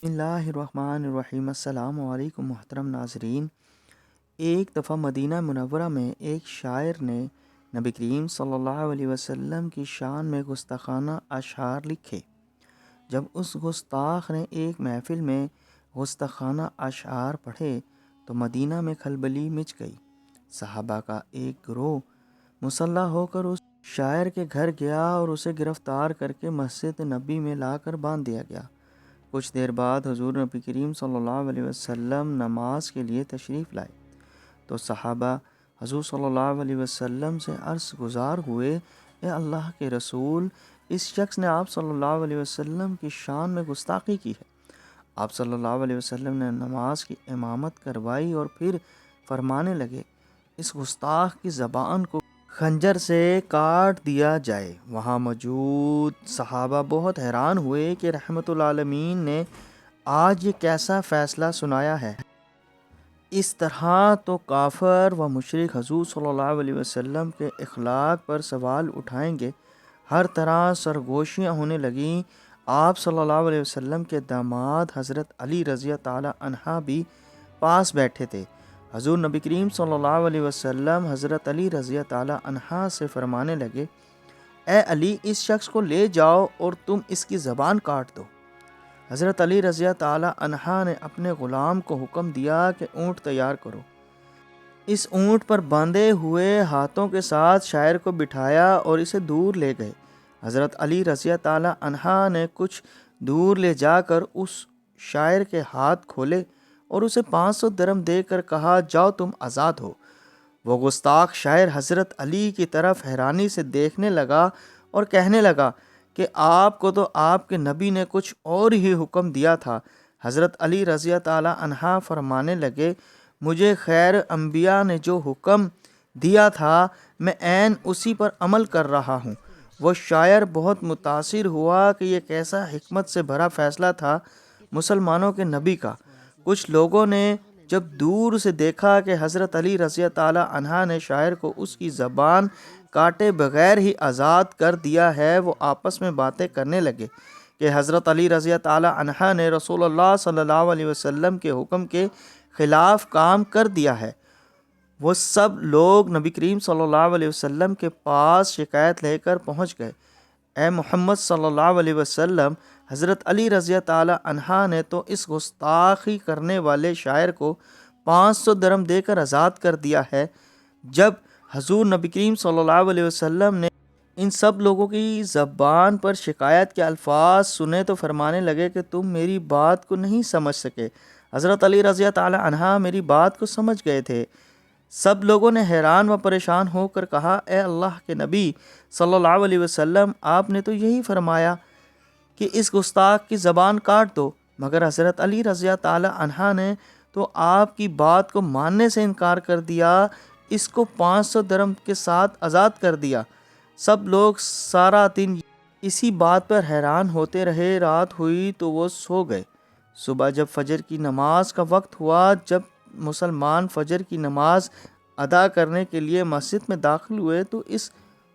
اللہ الرحمن الرحیم۔ السلام علیکم محترم ناظرین۔ ایک دفعہ مدینہ منورہ میں ایک شاعر نے نبی کریم صلی اللہ علیہ وسلم کی شان میں گستاخانہ اشعار لکھے۔ جب اس گستاخ نے ایک محفل میں گستاخانہ اشعار پڑھے تو مدینہ میں کھلبلی مچ گئی۔ صحابہ کا ایک گروہ مسلح ہو کر اس شاعر کے گھر گیا اور اسے گرفتار کر کے مسجد نبی میں لا کر باندھ دیا گیا۔ کچھ دیر بعد حضور نبی کریم صلی اللہ علیہ وسلم نماز کے لیے تشریف لائے تو صحابہ حضور صلی اللہ علیہ وسلم سے عرض گزار ہوئے، اے اللہ کے رسول، اس شخص نے آپ صلی اللہ علیہ وسلم کی شان میں گستاخی کی ہے۔ آپ صلی اللہ علیہ وسلم نے نماز کی امامت کروائی اور پھر فرمانے لگے، اس گستاخ کی زبان کو خنجر سے کاٹ دیا جائے۔ وہاں موجود صحابہ بہت حیران ہوئے کہ رحمت العالمین نے آج یہ کیسا فیصلہ سنایا ہے۔ اس طرح تو کافر و مشرک حضور صلی اللہ علیہ وسلم کے اخلاق پر سوال اٹھائیں گے۔ ہر طرح سرگوشیاں ہونے لگیں۔ آپ صلی اللہ علیہ وسلم کے داماد حضرت علی رضی تعالی عنہ بھی پاس بیٹھے تھے۔ حضور نبی کریم صلی اللہ علیہ وسلم حضرت علی رضی تعالی عنہ سے فرمانے لگے، اے علی، اس شخص کو لے جاؤ اور تم اس کی زبان کاٹ دو۔ حضرت علی رضی تعالی عنہ نے اپنے غلام کو حکم دیا کہ اونٹ تیار کرو۔ اس اونٹ پر باندھے ہوئے ہاتھوں کے ساتھ شاعر کو بٹھایا اور اسے دور لے گئے۔ حضرت علی رضی تعالی عنہ نے کچھ دور لے جا کر اس شاعر کے ہاتھ کھولے اور اسے 500 درم دے کر کہا، جاؤ تم آزاد ہو۔ وہ گستاخ شاعر حضرت علی کی طرف حیرانی سے دیکھنے لگا اور کہنے لگا کہ آپ کو تو آپ کے نبی نے کچھ اور ہی حکم دیا تھا۔ حضرت علی رضی تعالی عنہ فرمانے لگے، مجھے خیر انبیاء نے جو حکم دیا تھا میں عین اسی پر عمل کر رہا ہوں۔ وہ شاعر بہت متاثر ہوا کہ یہ کیسا حکمت سے بھرا فیصلہ تھا مسلمانوں کے نبی کا۔ کچھ لوگوں نے جب دور سے دیکھا کہ حضرت علی رضی تعالی عنہ نے شاعر کو اس کی زبان کاٹے بغیر ہی آزاد کر دیا ہے، وہ آپس میں باتیں کرنے لگے کہ حضرت علی رضی تعالی عنہ نے رسول اللہ صلی اللہ علیہ وسلم کے حکم کے خلاف کام کر دیا ہے۔ وہ سب لوگ نبی کریم صلی اللہ علیہ وسلم کے پاس شکایت لے کر پہنچ گئے، اے محمد صلی اللہ علیہ وسلم، حضرت علی رضی تعالی عنہ نے تو اس گستاخی کرنے والے شاعر کو 500 درم دے کر آزاد کر دیا ہے۔ جب حضور نبی کریم صلی اللہ علیہ وسلم نے ان سب لوگوں کی زبان پر شکایت کے الفاظ سنے تو فرمانے لگے کہ تم میری بات کو نہیں سمجھ سکے۔ حضرت علی رضی تعالی عنہ میری بات کو سمجھ گئے تھے۔ سب لوگوں نے حیران و پریشان ہو کر کہا، اے اللہ کے نبی صلی اللہ علیہ وسلم، آپ نے تو یہی فرمایا کہ اس گستاخ کی زبان کاٹ دو، مگر حضرت علی رضی تعالی عنہ نے تو آپ کی بات کو ماننے سے انکار کر دیا، اس کو 500 درم کے ساتھ آزاد کر دیا۔ سب لوگ سارا دن اسی بات پر حیران ہوتے رہے۔ رات ہوئی تو وہ سو گئے۔ صبح جب فجر کی نماز کا وقت ہوا، جب مسلمان فجر کی نماز ادا کرنے کے لیے مسجد میں داخل ہوئے تو اس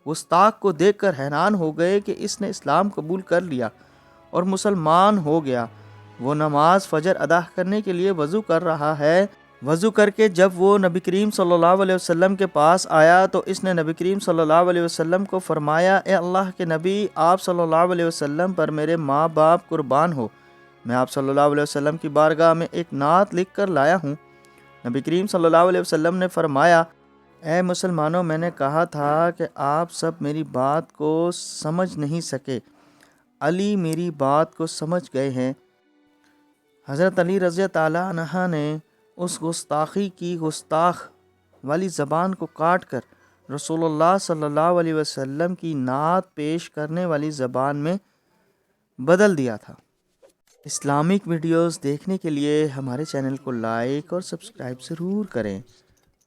گستاخ کو دیکھ کر حیران ہو گئے کہ اس نے اسلام قبول کر لیا اور مسلمان ہو گیا۔ وہ نماز فجر ادا کرنے کے لیے وضو کر رہا ہے۔ وضو کر کے جب وہ نبی کریم صلی اللہ علیہ وسلم کے پاس آیا تو اس نے نبی کریم صلی اللہ علیہ وسلم کو فرمایا، اے اللہ کے نبی، آپ صلی اللہ علیہ وسلم پر میرے ماں باپ قربان ہو، میں آپ صلی اللہ علیہ وسلم کی بارگاہ میں ایک نعت لکھ کر لایا ہوں۔ نبی کریم صلی اللہ علیہ وسلم نے فرمایا، اے مسلمانوں، میں نے کہا تھا کہ آپ سب میری بات کو سمجھ نہیں سکے، علی میری بات کو سمجھ گئے ہیں۔ حضرت علی رضی تعالی عنہ نے اس گستاخی کی گستاخ والی زبان کو کاٹ کر رسول اللہ صلی اللہ علیہ وسلم کی نعت پیش کرنے والی زبان میں بدل دیا تھا۔ اسلامک ویڈیوز دیکھنے کے لیے ہمارے چینل کو لائک اور سبسکرائب ضرور کریں۔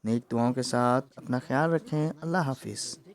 نیک دعاؤں کے ساتھ اپنا خیال رکھیں۔ اللہ حافظ۔